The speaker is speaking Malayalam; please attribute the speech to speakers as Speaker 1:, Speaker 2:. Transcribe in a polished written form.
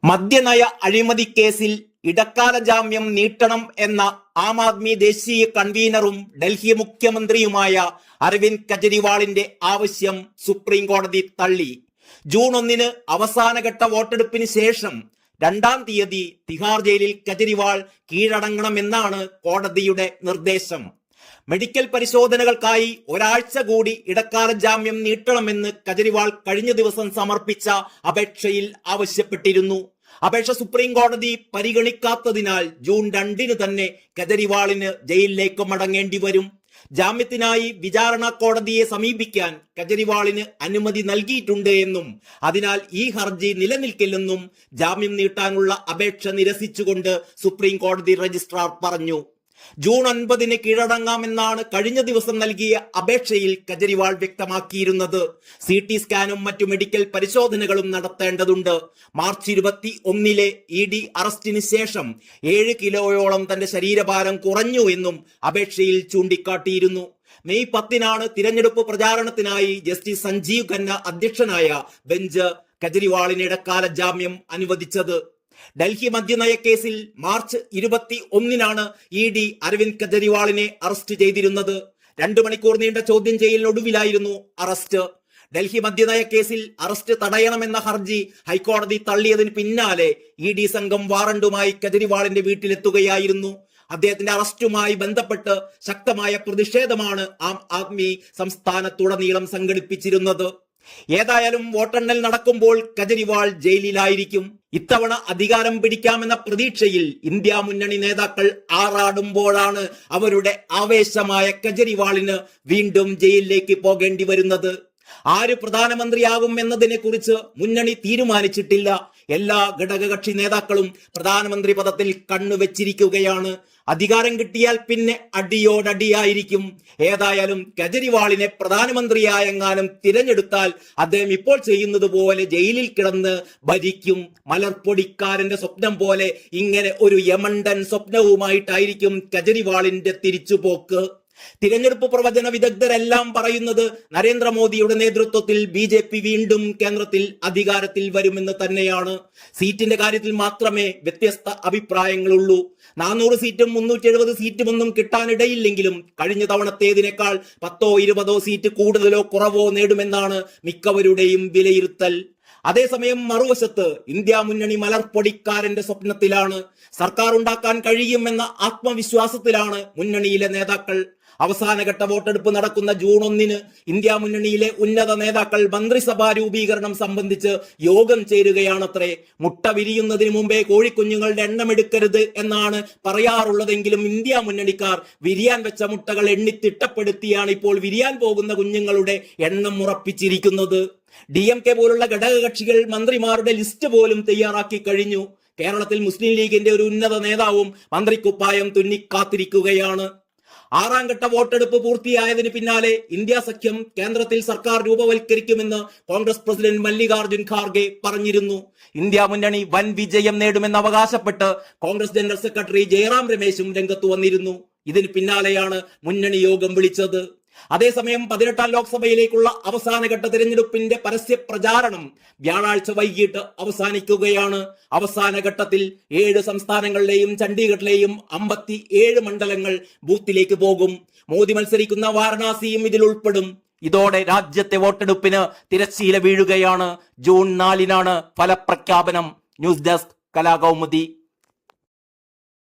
Speaker 1: മദ്യനയ അഴിമതി കേസിൽ ഇടക്കാല ജാമ്യം നീട്ടണം എന്ന ആം ആദ്മി ദേശീയ കൺവീനറും ഡൽഹി മുഖ്യമന്ത്രിയുമായ അരവിന്ദ് കെജ്രിവാളിന്റെ ആവശ്യം സുപ്രീം കോടതി തള്ളി. ജൂൺ 1 അവസാനഘട്ട വോട്ടെടുപ്പിന് ശേഷം 2 തീയതി തിഹാർ ജയിലിൽ കെജ്രിവാൾ കീഴടങ്ങണമെന്നാണ് കോടതിയുടെ നിർദ്ദേശം. മെഡിക്കൽ പരിശോധനകൾക്കായി ഒരാഴ്ച കൂടി ഇടക്കാല ജാമ്യം നീട്ടണമെന്ന് കെജ്രിവാൾ കഴിഞ്ഞ ദിവസം സമർപ്പിച്ച അപേക്ഷയിൽ ആവശ്യപ്പെട്ടിരുന്നു. അപേക്ഷ സുപ്രീം കോടതി പരിഗണിക്കാത്തതിനാൽ ജൂൺ 2 തന്നെ കെജ്രിവാളിന് ജയിലിലേക്ക് മടങ്ങേണ്ടി വരും. ജാമ്യത്തിനായി വിചാരണ കോടതിയെ സമീപിക്കാൻ കെജ്രിവാളിന് അനുമതി നൽകിയിട്ടുണ്ട് എന്നും അതിനാൽ ഈ ഹർജി നിലനിൽക്കില്ലെന്നും ജാമ്യം നീട്ടാനുള്ള അപേക്ഷ നിരസിച്ചുകൊണ്ട് സുപ്രീം കോടതി രജിസ്ട്രാർ പറഞ്ഞു. ജൂൺ 9 കീഴടങ്ങാമെന്നാണ് കഴിഞ്ഞ ദിവസം നൽകിയ അപേക്ഷയിൽ കെജ്രിവാൾ വ്യക്തമാക്കിയിരുന്നത്. CT സ്കാനും മറ്റു മെഡിക്കൽ പരിശോധനകളും നടത്തേണ്ടതുണ്ട്. മാർച്ച് 21 ED അറസ്റ്റിന് ശേഷം 7 കിലോയോളം തന്റെ ശരീരഭാരം കുറഞ്ഞു എന്നും അപേക്ഷയിൽ ചൂണ്ടിക്കാട്ടിയിരുന്നു. മെയ് 10 തിരഞ്ഞെടുപ്പ് പ്രചാരണത്തിനായി ജസ്റ്റിസ് സഞ്ജീവ് ഖന്ന അധ്യക്ഷനായ ബെഞ്ച് കെജ്രിവാളിന് ഇടക്കാല ജാമ്യം അനുവദിച്ചത്. ഡൽഹി മദ്യനയ കേസിൽ മാർച്ച് 21 ED അരവിന്ദ് കെജ്രിവാളിനെ അറസ്റ്റ് ചെയ്തിരുന്നത്. 2 മണിക്കൂർ നീണ്ട ചോദ്യം ചെയ്യലിനൊടുവിലായിരുന്നു അറസ്റ്റ്. ഡൽഹി മദ്യനയ കേസിൽ അറസ്റ്റ് തടയണമെന്ന ഹർജി ഹൈക്കോടതി തള്ളിയതിന് പിന്നാലെ ED സംഘം വാറണ്ടുമായി കെജ്രിവാളിന്റെ വീട്ടിലെത്തുകയായിരുന്നു. അദ്ദേഹത്തിന്റെ അറസ്റ്റുമായി ബന്ധപ്പെട്ട് ശക്തമായ പ്രതിഷേധമാണ് ആം ആദ്മി സംസ്ഥാനത്തുടനീളം സംഘടിപ്പിച്ചിരുന്നത്. ഏതായാലും വോട്ടെണ്ണൽ നടക്കുമ്പോൾ കെജ്രിവാൾ ജയിലിലായിരിക്കും. ഇത്തവണ അധികാരം പിടിക്കാമെന്ന പ്രതീക്ഷയിൽ ഇന്ത്യ മുന്നണി നേതാക്കൾ ആറാടുമ്പോഴാണ് അവരുടെ ആവേശമായ കെജ്രിവാളിന് വീണ്ടും ജയിലിലേക്ക് പോകേണ്ടി വരുന്നത്. ആര് പ്രധാനമന്ത്രിയാകും എന്നതിനെ കുറിച്ച് മുന്നണി തീരുമാനിച്ചിട്ടില്ല. എല്ലാ ഘടകകക്ഷി നേതാക്കളും പ്രധാനമന്ത്രി പദത്തിൽ കണ്ണുവെച്ചിരിക്കുകയാണ്. അധികാരം കിട്ടിയാൽ പിന്നെ അടിയോടടിയായിരിക്കും. ഏതായാലും കെജ്രിവാളിനെ പ്രധാനമന്ത്രിയായെങ്ങാനും തിരഞ്ഞെടുത്താൽ അദ്ദേഹം ഇപ്പോൾ ചെയ്യുന്നത് പോലെ ജയിലിൽ കിടന്ന് ഭരിക്കും. മലർപ്പൊടിക്കാരന്റെ സ്വപ്നം പോലെ ഇങ്ങനെ ഒരു യമണ്ടൻ സ്വപ്നവുമായിട്ടായിരിക്കും കെജ്രിവാളിന്റെ തിരിച്ചുപോക്ക്. തിരഞ്ഞെടുപ്പ് പ്രവചന വിദഗ്ധരെല്ലാം പറയുന്നത് നരേന്ദ്രമോദിയുടെ നേതൃത്വത്തിൽ BJP വീണ്ടും കേന്ദ്രത്തിൽ അധികാരത്തിൽ വരുമെന്ന് തന്നെയാണ്. സീറ്റിന്റെ കാര്യത്തിൽ മാത്രമേ വ്യത്യസ്ത അഭിപ്രായങ്ങളുള്ളൂ. 400 സീറ്റും 370 സീറ്റും ഒന്നും കിട്ടാനിടയില്ലെങ്കിലും കഴിഞ്ഞ തവണത്തേതിനേക്കാൾ 10-20 സീറ്റ് കൂടുതലോ കുറവോ നേടുമെന്നാണ് മിക്കവരുടെയും വിലയിരുത്തൽ. അതേസമയം മറുവശത്ത് ഇന്ത്യ മുന്നണി മലർപ്പൊടിക്കാരന്റെ സ്വപ്നത്തിലാണ്. സർക്കാർ ഉണ്ടാക്കാൻ കഴിയുമെന്ന ആത്മവിശ്വാസത്തിലാണ് മുന്നണിയിലെ നേതാക്കൾ. അവസാനഘട്ട വോട്ടെടുപ്പ് നടക്കുന്ന ജൂൺ 1 ഇന്ത്യ മുന്നണിയിലെ ഉന്നത നേതാക്കൾ മന്ത്രിസഭാ രൂപീകരണം സംബന്ധിച്ച് യോഗം ചേരുകയാണത്രേ. മുട്ട വിരിയുന്നതിന് മുമ്പേ കോഴിക്കുഞ്ഞുങ്ങളുടെ എണ്ണമെടുക്കരുത് എന്നാണ് പറയാറുള്ളതെങ്കിലും ഇന്ത്യ മുന്നണിക്കാർ വിരിയാൻ വെച്ച മുട്ടകൾ എണ്ണിത്തിട്ടപ്പെടുത്തിയാണ് ഇപ്പോൾ വിരിയാൻ പോകുന്ന കുഞ്ഞുങ്ങളുടെ എണ്ണം ഉറപ്പിച്ചിരിക്കുന്നത്. DMK പോലുള്ള ഘടകകക്ഷികൾ മന്ത്രിമാരുടെ ലിസ്റ്റ് പോലും തയ്യാറാക്കി കഴിഞ്ഞു. കേരളത്തിൽ മുസ്ലിം ലീഗിന്റെ ഒരു ഉന്നത നേതാവും മന്ത്രിക്കുപ്പായം തുന്നിക്കാത്തിരിക്കുകയാണ്. 6ാം ഘട്ട വോട്ടെടുപ്പ് പൂർത്തിയായതിന് പിന്നാലെ ഇന്ത്യ സഖ്യം കേന്ദ്രത്തിൽ സർക്കാർ രൂപവൽക്കരിക്കുമെന്ന് കോൺഗ്രസ് പ്രസിഡന്റ് മല്ലികാർജുൻ ഖാർഗെ പറഞ്ഞിരുന്നു. ഇന്ത്യ മുന്നണി വൻ വിജയം നേടുമെന്ന് അവകാശപ്പെട്ട് കോൺഗ്രസ് ജനറൽ സെക്രട്ടറി ജയറാം രമേശും രംഗത്ത് വന്നിരുന്നു. ഇതിന് പിന്നാലെയാണ് മുന്നണി യോഗം വിളിച്ചത്. അതേസമയം 18ാം ലോക്സഭയിലേക്കുള്ള അവസാനഘട്ട തിരഞ്ഞെടുപ്പിന്റെ പരസ്യ പ്രചാരണം വ്യാഴാഴ്ച വൈകിട്ട് അവസാനിക്കുകയാണ്. അവസാന ഘട്ടത്തിൽ 7 സംസ്ഥാനങ്ങളിലെയും ചണ്ഡീഗഡിലെയും 57 മണ്ഡലങ്ങൾ ബൂത്തിലേക്ക് പോകും. മോദി മത്സരിക്കുന്ന വാരണാസിയും ഇതിൽ ഉൾപ്പെടും. ഇതോടെ രാജ്യത്തെ വോട്ടെടുപ്പിന് തിരശ്ശീല വീഴുകയാണ്. ജൂൺ 4 ഫലപ്രഖ്യാപനം. News desk Kalakaumudi.